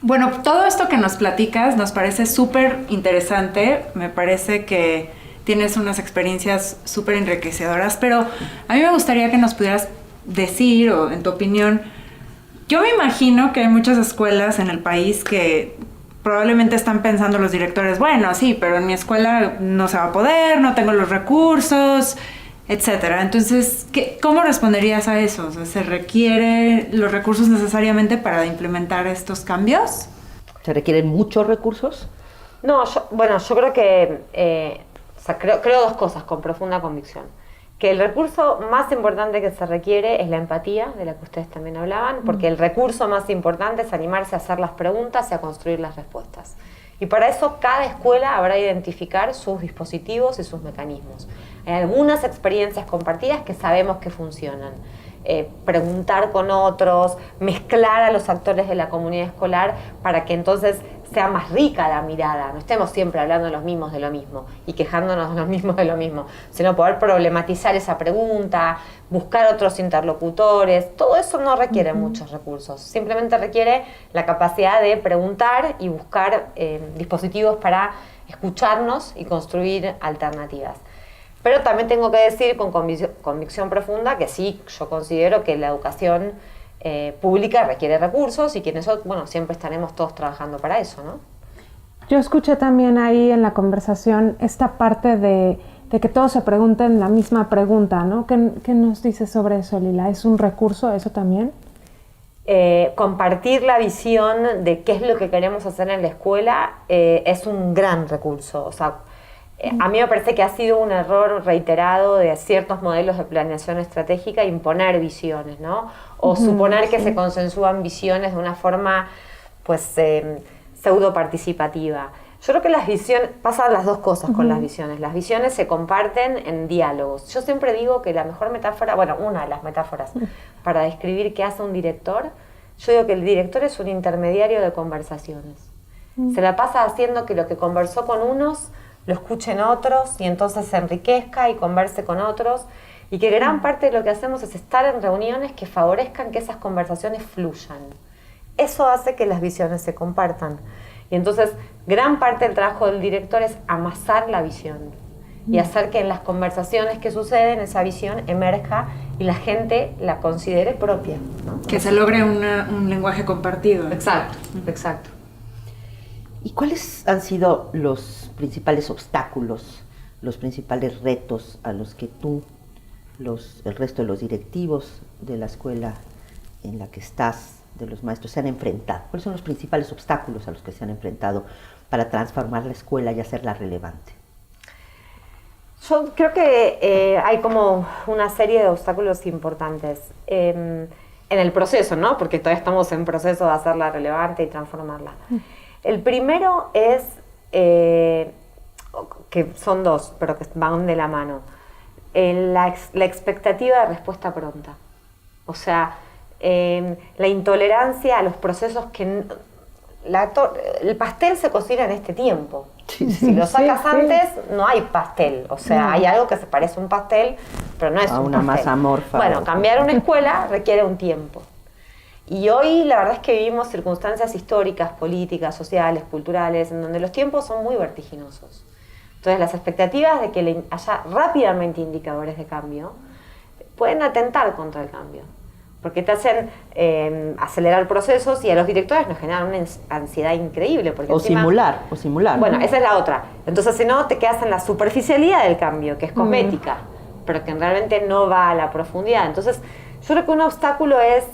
Bueno, todo esto que nos platicas nos parece súper interesante, me parece que tienes unas experiencias súper enriquecedoras, pero a mí me gustaría que nos pudieras decir, o en tu opinión, yo me imagino que hay muchas escuelas en el país que probablemente están pensando los directores, bueno, sí, pero en mi escuela no se va a poder, no tengo los recursos, etcétera. Entonces, ¿cómo responderías a eso? O sea, ¿se requieren los recursos necesariamente para implementar estos cambios? ¿Se requieren muchos recursos? No, yo creo que, creo dos cosas con profunda convicción. Que el recurso más importante que se requiere es la empatía, de la que ustedes también hablaban, porque el recurso más importante es animarse a hacer las preguntas y a construir las respuestas. Y para eso cada escuela habrá de identificar sus dispositivos y sus mecanismos. Hay algunas experiencias compartidas que sabemos que funcionan. Preguntar con otros, mezclar a los actores de la comunidad escolar para que entonces sea más rica la mirada, no estemos siempre hablando los mismos de lo mismo y quejándonos los mismos de lo mismo, sino poder problematizar esa pregunta, buscar otros interlocutores. Todo eso no requiere muchos recursos, simplemente requiere la capacidad de preguntar y buscar dispositivos para escucharnos y construir alternativas. Pero también tengo que decir con convicción profunda que sí, yo considero que la educación pública requiere recursos y que en eso, bueno, siempre estaremos todos trabajando para eso, ¿no? Yo escuché también ahí en la conversación esta parte de que todos se pregunten la misma pregunta, ¿no? ¿Qué nos dices sobre eso, Lila? ¿Es un recurso eso también? Compartir la visión de qué es lo que queremos hacer en la escuela es un gran recurso. O sea, a mí me parece que ha sido un error reiterado de ciertos modelos de planeación estratégica imponer visiones, ¿no? O suponer que se consensúan visiones de una forma, pues, pseudo participativa. Yo creo que las visiones, pasan las dos cosas con las visiones. Las visiones se comparten en diálogos. Yo siempre digo que la mejor metáfora, bueno, una de las metáforas para describir qué hace un director, yo digo que el director es un intermediario de conversaciones. Se la pasa haciendo que lo que conversó con unos lo escuchen otros y entonces se enriquezca y converse con otros, y que gran parte de lo que hacemos es estar en reuniones que favorezcan que esas conversaciones fluyan. Eso hace que las visiones se compartan. Y entonces gran parte del trabajo del director es amasar la visión y hacer que en las conversaciones que suceden esa visión emerja y la gente la considere propia, ¿no? Que se logre un lenguaje compartido. Exacto, exacto. ¿Y cuáles han sido los principales obstáculos, los principales retos a los que tú, el resto de los directivos de la escuela en la que estás, de los maestros, se han enfrentado? ¿Cuáles son los principales obstáculos a los que se han enfrentado para transformar la escuela y hacerla relevante? Yo creo que hay como una serie de obstáculos importantes en el proceso, ¿no? Porque todavía estamos en proceso de hacerla relevante y transformarla. El primero es, que son dos, pero que van de la mano, la expectativa de respuesta pronta. O sea, la intolerancia a los procesos que... el pastel se cocina en este tiempo. Si lo sacas antes, no hay pastel. O sea, hay algo que se parece a un pastel, pero no es un una pastel. masa amorfa. Bueno, cambiar una escuela requiere un tiempo. Y hoy la verdad es que vivimos circunstancias históricas, políticas, sociales, culturales, en donde los tiempos son muy vertiginosos. Entonces las expectativas de que haya rápidamente indicadores de cambio pueden atentar contra el cambio, porque te hacen acelerar procesos y a los directores nos generan una ansiedad increíble. Porque simular. Bueno, esa es la otra. Entonces si no, te quedas en la superficialidad del cambio, que es cosmética, pero que realmente no va a la profundidad. Entonces yo creo que un obstáculo es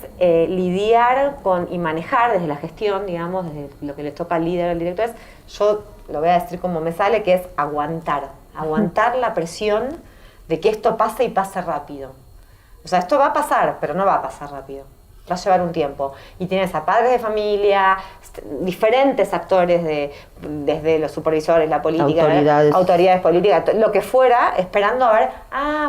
lidiar con y manejar desde la gestión, digamos, desde lo que le toca al líder, al director, yo lo voy a decir como me sale, que es aguantar la presión de que esto pase y pase rápido. O sea, esto va a pasar, pero no va a pasar rápido. Va a llevar un tiempo. Y tienes a padres de familia, diferentes actores, desde los supervisores, la política, autoridades políticas, lo que fuera, esperando a ver,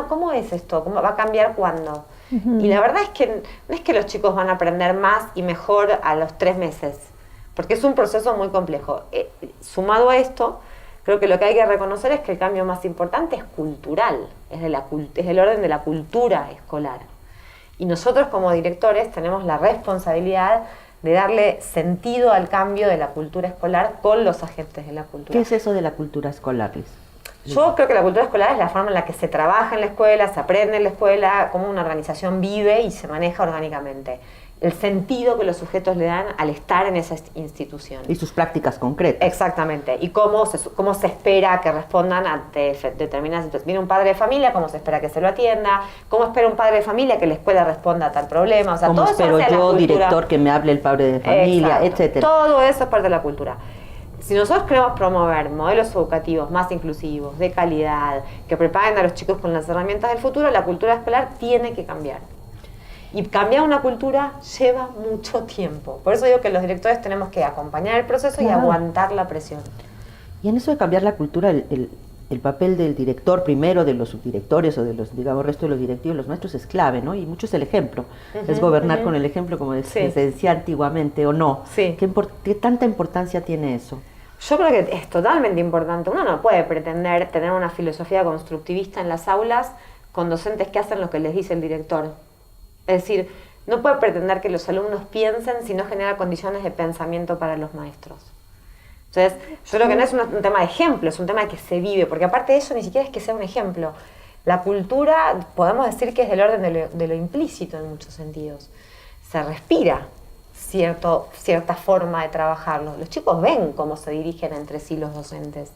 ¿cómo es esto? ¿Cómo va a cambiar cuándo? Y la verdad es que no es que los chicos van a aprender más y mejor a los 3 meses, porque es un proceso muy complejo. Sumado a esto, creo que lo que hay que reconocer es que el cambio más importante es cultural, es del orden de la cultura escolar. Y nosotros como directores tenemos la responsabilidad de darle sentido al cambio de la cultura escolar con los agentes de la cultura. ¿Qué es eso de la cultura escolar, Liz? Yo creo que la cultura escolar es la forma en la que se trabaja en la escuela, se aprende en la escuela, cómo una organización vive y se maneja orgánicamente. El sentido que los sujetos le dan al estar en esa institución. Y sus prácticas concretas. Exactamente. Y cómo se espera que respondan ante determinadas situaciones. Viene un padre de familia, cómo se espera que se lo atienda, cómo espera un padre de familia que la escuela responda a tal problema. O sea, ¿Cómo todo espero eso yo, director, que me hable el padre de familia, Exacto. etcétera? Todo eso es parte de la cultura. Si nosotros queremos promover modelos educativos más inclusivos, de calidad, que preparen a los chicos con las herramientas del futuro, la cultura escolar tiene que cambiar. Y cambiar una cultura lleva mucho tiempo. Por eso digo que los directores tenemos que acompañar el proceso y aguantar la presión. Y en eso de cambiar la cultura, el papel del director primero, de los subdirectores o de los, digamos, resto de los directivos, los maestros es clave, ¿no? Y mucho es el ejemplo. Es gobernar con el ejemplo, como se decía antiguamente, ¿o no? Sí. ¿Qué tanta importancia tiene eso? Yo creo que es totalmente importante. Uno no puede pretender tener una filosofía constructivista en las aulas con docentes que hacen lo que les dice el director. Es decir, no puede pretender que los alumnos piensen si no genera condiciones de pensamiento para los maestros. Entonces, yo creo que no es un tema de ejemplo, es un tema de que se vive, porque aparte de eso ni siquiera es que sea un ejemplo. La cultura, podemos decir que es del orden de lo implícito en muchos sentidos. Se respira cierta forma de trabajarlo. Los chicos ven cómo se dirigen entre sí los docentes.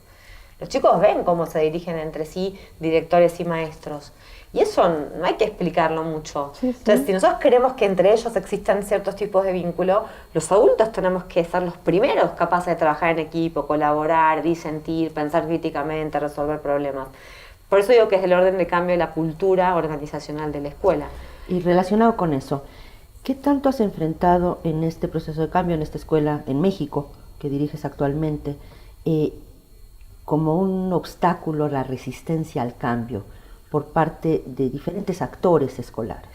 Los chicos ven cómo se dirigen entre sí directores y maestros. Y eso no hay que explicarlo mucho. Sí, sí. Entonces, si nosotros queremos que entre ellos existan ciertos tipos de vínculo, los adultos tenemos que ser los primeros capaces de trabajar en equipo, colaborar, disentir, pensar críticamente, resolver problemas. Por eso digo que es el orden de cambio de la cultura organizacional de la escuela. Y relacionado con eso, ¿qué tanto has enfrentado en este proceso de cambio, en esta escuela en México, que diriges actualmente, como un obstáculo a la resistencia al cambio por parte de diferentes actores escolares?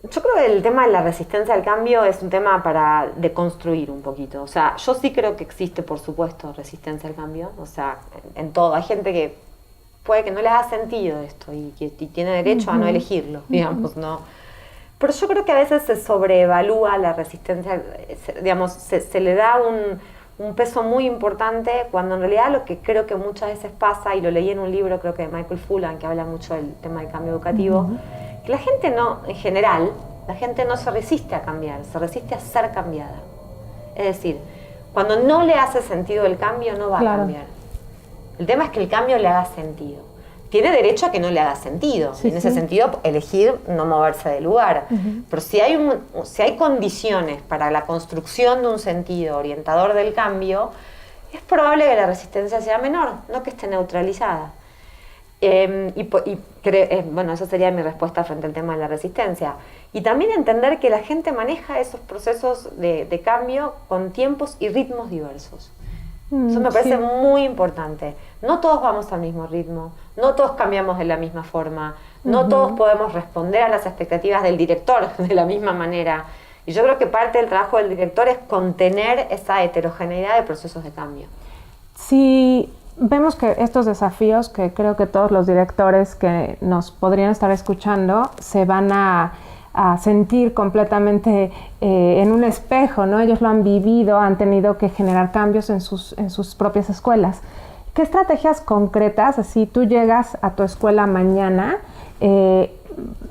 Yo creo que el tema de la resistencia al cambio es un tema para deconstruir un poquito. O sea, yo sí creo que existe, por supuesto, resistencia al cambio. O sea, en todo. Hay gente que puede que no le haga sentido esto y tiene derecho a no elegirlo, digamos, ¿no? Pero yo creo que a veces se sobreevalúa la resistencia, digamos, se le da un peso muy importante, cuando en realidad lo que creo que muchas veces pasa, y lo leí en un libro, creo que de Michael Fullan, que habla mucho del tema del cambio educativo, que la gente no, en general, la gente no se resiste a cambiar, se resiste a ser cambiada. Es decir, cuando no le hace sentido el cambio, no va a cambiar. El tema es que el cambio le haga sentido. Tiene derecho a que no le haga sentido. En ese sentido, elegir no moverse del lugar. Pero si hay condiciones para la construcción de un sentido orientador del cambio, es probable que la resistencia sea menor, no que esté neutralizada. Bueno, esa sería mi respuesta frente al tema de la resistencia. Y también entender que la gente maneja esos procesos de cambio con tiempos y ritmos diversos. Eso me parece muy importante. No todos vamos al mismo ritmo, no todos cambiamos de la misma forma, no todos podemos responder a las expectativas del director de la misma manera. Y yo creo que parte del trabajo del director es contener esa heterogeneidad de procesos de cambio. Sí, vemos que estos desafíos, que creo que todos los directores que nos podrían estar escuchando se van a sentir completamente en un espejo, ¿no? Ellos lo han vivido, han tenido que generar cambios en sus propias escuelas. ¿Qué estrategias concretas, así tú llegas a tu escuela mañana,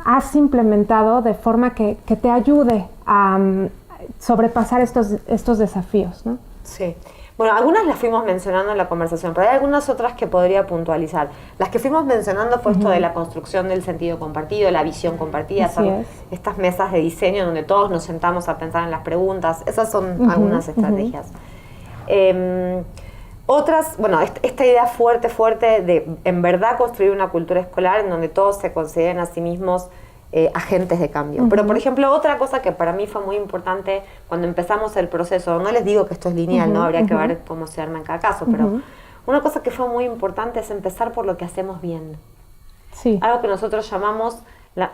has implementado de forma que te ayude a sobrepasar estos desafíos, ¿no? Sí. Bueno, algunas las fuimos mencionando en la conversación, pero hay algunas otras que podría puntualizar. Las que fuimos mencionando fue esto de la construcción del sentido compartido, la visión compartida, estas mesas de diseño donde todos nos sentamos a pensar en las preguntas. Esas son algunas estrategias. Otras, bueno, esta idea fuerte de en verdad construir una cultura escolar en donde todos se consideren a sí mismos agentes de cambio. Pero, por ejemplo, otra cosa que para mí fue muy importante cuando empezamos el proceso, no les digo que esto es lineal, ¿no? Habría que ver cómo se arma en cada caso, pero una cosa que fue muy importante es empezar por lo que hacemos bien. Sí. Algo que nosotros llamamos,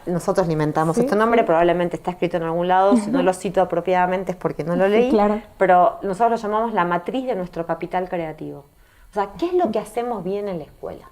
nosotros le inventamos este nombre, probablemente está escrito en algún lado, si no lo cito apropiadamente es porque no lo leí, pero nosotros lo llamamos la matriz de nuestro capital creativo. O sea, ¿qué es lo que hacemos bien en la escuela?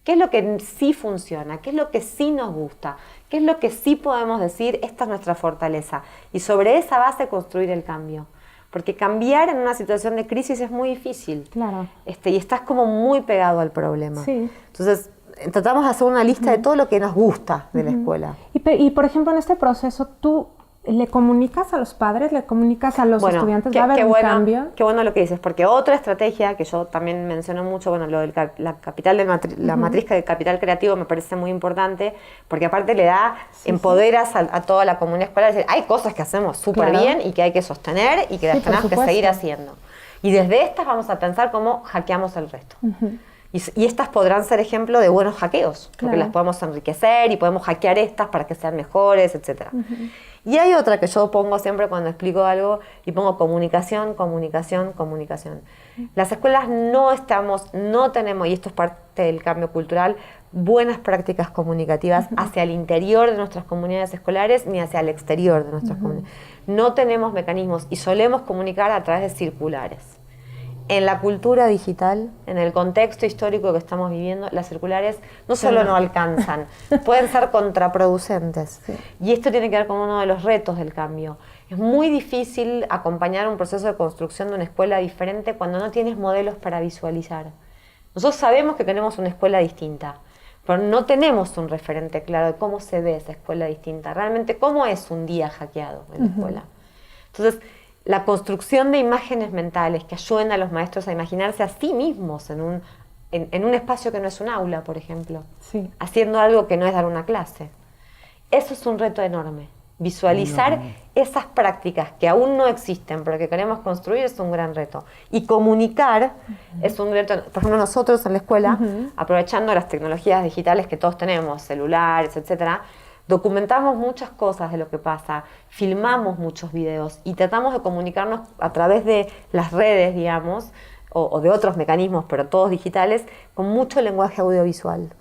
¿Qué es lo que sí funciona? ¿Qué es lo que sí nos gusta? ¿Qué es lo que sí podemos decir? Esta es nuestra fortaleza. Y sobre esa base construir el cambio. Porque cambiar en una situación de crisis es muy difícil. Claro. Y estás como muy pegado al problema. Sí. Entonces, tratamos de hacer una lista de todo lo que nos gusta de la escuela. Y, por ejemplo, en este proceso, ¿tú le comunicas a los padres, le comunicas a los estudiantes? ¿Va a haber un cambio? Qué bueno lo que dices, porque otra estrategia que yo también menciono mucho, bueno, lo del la capital la matriz del capital creativo me parece muy importante, porque aparte le da, empoderas a toda la comunidad escolar, es decir, hay cosas que hacemos súper bien y que hay que sostener y que las tenemos que seguir haciendo. Y desde estas vamos a pensar cómo hackeamos el resto. Y estas podrán ser ejemplo de buenos hackeos, porque las podemos enriquecer y podemos hackear estas para que sean mejores, etc. Y hay otra que yo pongo siempre cuando explico algo y pongo comunicación, comunicación, comunicación. Las escuelas no tenemos, y esto es parte del cambio cultural, buenas prácticas comunicativas hacia el interior de nuestras comunidades escolares ni hacia el exterior de nuestras comunidades. No tenemos mecanismos y solemos comunicar a través de circulares. En la cultura digital, en el contexto histórico que estamos viviendo, las circulares no solo no alcanzan, pueden ser contraproducentes. Sí. Y esto tiene que ver con uno de los retos del cambio. Es muy difícil acompañar un proceso de construcción de una escuela diferente cuando no tienes modelos para visualizar. Nosotros sabemos que queremos una escuela distinta, pero no tenemos un referente claro de cómo se ve esa escuela distinta. Realmente, ¿cómo es un día hackeado en la escuela? Entonces, la construcción de imágenes mentales que ayuden a los maestros a imaginarse a sí mismos en un espacio que no es un aula, por ejemplo, haciendo algo que no es dar una clase. Eso es un reto enorme. Visualizar esas prácticas que aún no existen, pero que queremos construir, es un gran reto. Y comunicar es un reto. Por ejemplo, nosotros en la escuela, aprovechando las tecnologías digitales que todos tenemos, celulares, etcétera, documentamos muchas cosas de lo que pasa, filmamos muchos videos y tratamos de comunicarnos a través de las redes, digamos, o de otros mecanismos, pero todos digitales, con mucho lenguaje audiovisual.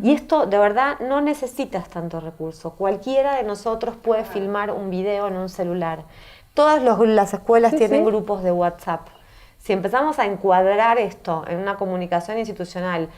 Y esto, de verdad, no necesitas tanto recurso. Cualquiera de nosotros puede filmar un video en un celular. Todas las escuelas tienen grupos de WhatsApp. Si empezamos a encuadrar esto en una comunicación institucional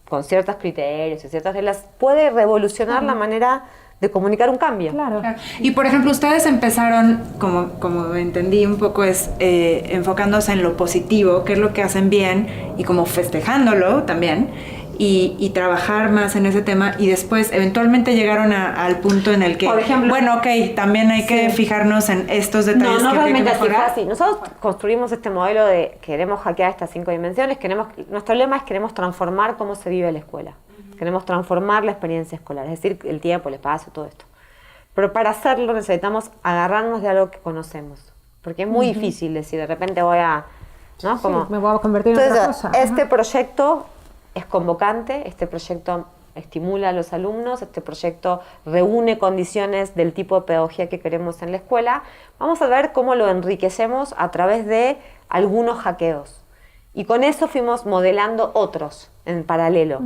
con ciertos criterios y ciertas reglas, puede revolucionar la manera de comunicar un cambio. Claro. Y por ejemplo, ustedes empezaron, como entendí un poco, es enfocándose en lo positivo, qué es lo que hacen bien, y como festejándolo también, y trabajar más en ese tema, y después eventualmente llegaron al punto en el que, por ejemplo, bueno, ok, también hay que fijarnos en estos detalles que hay que mejorar. Así. Nosotros construimos este modelo de queremos hackear estas 5 dimensiones, nuestro lema es queremos transformar cómo se vive la escuela. Queremos transformar la experiencia escolar, es decir, el tiempo, el espacio, todo esto. Pero para hacerlo necesitamos agarrarnos de algo que conocemos, porque es muy difícil decir, de repente voy a... ¿no? Me voy a convertir en otra cosa. Este proyecto es convocante, este proyecto estimula a los alumnos, este proyecto reúne condiciones del tipo de pedagogía que queremos en la escuela. Vamos a ver cómo lo enriquecemos a través de algunos hackeos. Y con eso fuimos modelando otros en paralelo.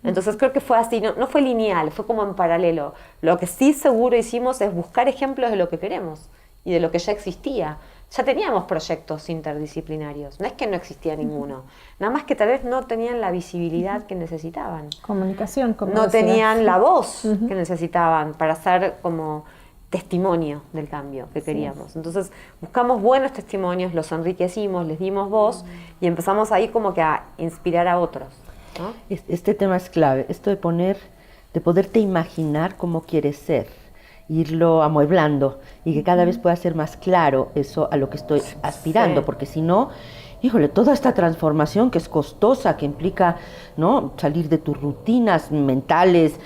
Entonces creo que fue así, no fue lineal, fue como en paralelo. Lo que sí seguro hicimos es buscar ejemplos de lo que queremos y de lo que ya existía. Ya teníamos proyectos interdisciplinarios, no es que no existía ninguno, nada más que tal vez no tenían la visibilidad que necesitaban. Comunicación, no tenían la voz que necesitaban para ser como testimonio del cambio que queríamos. Entonces buscamos buenos testimonios, los enriquecimos, les dimos voz y empezamos ahí como que a inspirar a otros, ¿no? Este tema es clave, esto de poderte imaginar cómo quieres ser, irlo amueblando y que cada vez pueda ser más claro eso a lo que estoy aspirando, porque si no, híjole, toda esta transformación que es costosa, que implica, ¿no?, salir de tus rutinas mentales,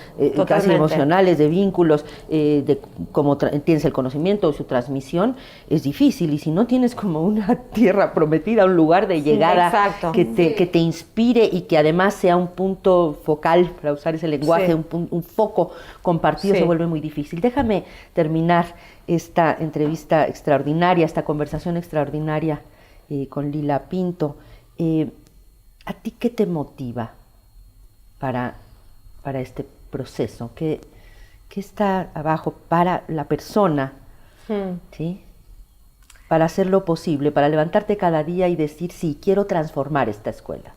casi emocionales, de vínculos, de cómo tienes el conocimiento o su transmisión, es difícil. Y si no tienes como una tierra prometida, un lugar de llegada que te inspire y que además sea un punto focal, para usar ese lenguaje, un foco compartido, se vuelve muy difícil. Déjame terminar esta entrevista extraordinaria, esta conversación extraordinaria con Lila Pinto. ¿A ti qué te motiva para este proceso? ¿Qué está abajo para la persona? ¿Sí? Para hacer lo posible, para levantarte cada día y decir, sí, quiero transformar esta escuela.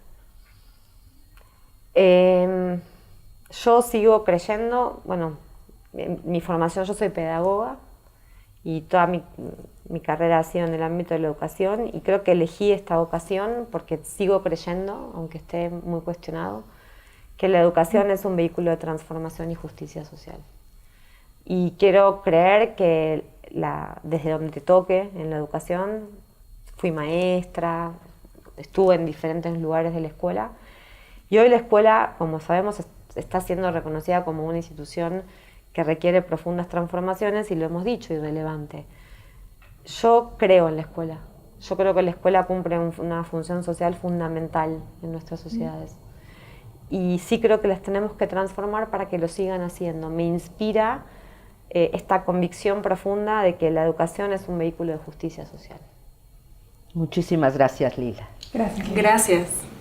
Yo sigo creyendo, bueno, mi formación, yo soy pedagoga y toda mi carrera ha sido en el ámbito de la educación y creo que elegí esta vocación porque sigo creyendo, aunque esté muy cuestionado, que la educación es un vehículo de transformación y justicia social. Y quiero creer que desde donde te toque en la educación, fui maestra, estuve en diferentes lugares de la escuela y hoy la escuela, como sabemos, está siendo reconocida como una institución que requiere profundas transformaciones y lo hemos dicho, irrelevante. Yo creo en la escuela. Yo creo que la escuela cumple una función social fundamental en nuestras sociedades. Y sí creo que las tenemos que transformar para que lo sigan haciendo. Me inspira esta convicción profunda de que la educación es un vehículo de justicia social. Muchísimas gracias, Lila. Gracias. Gracias.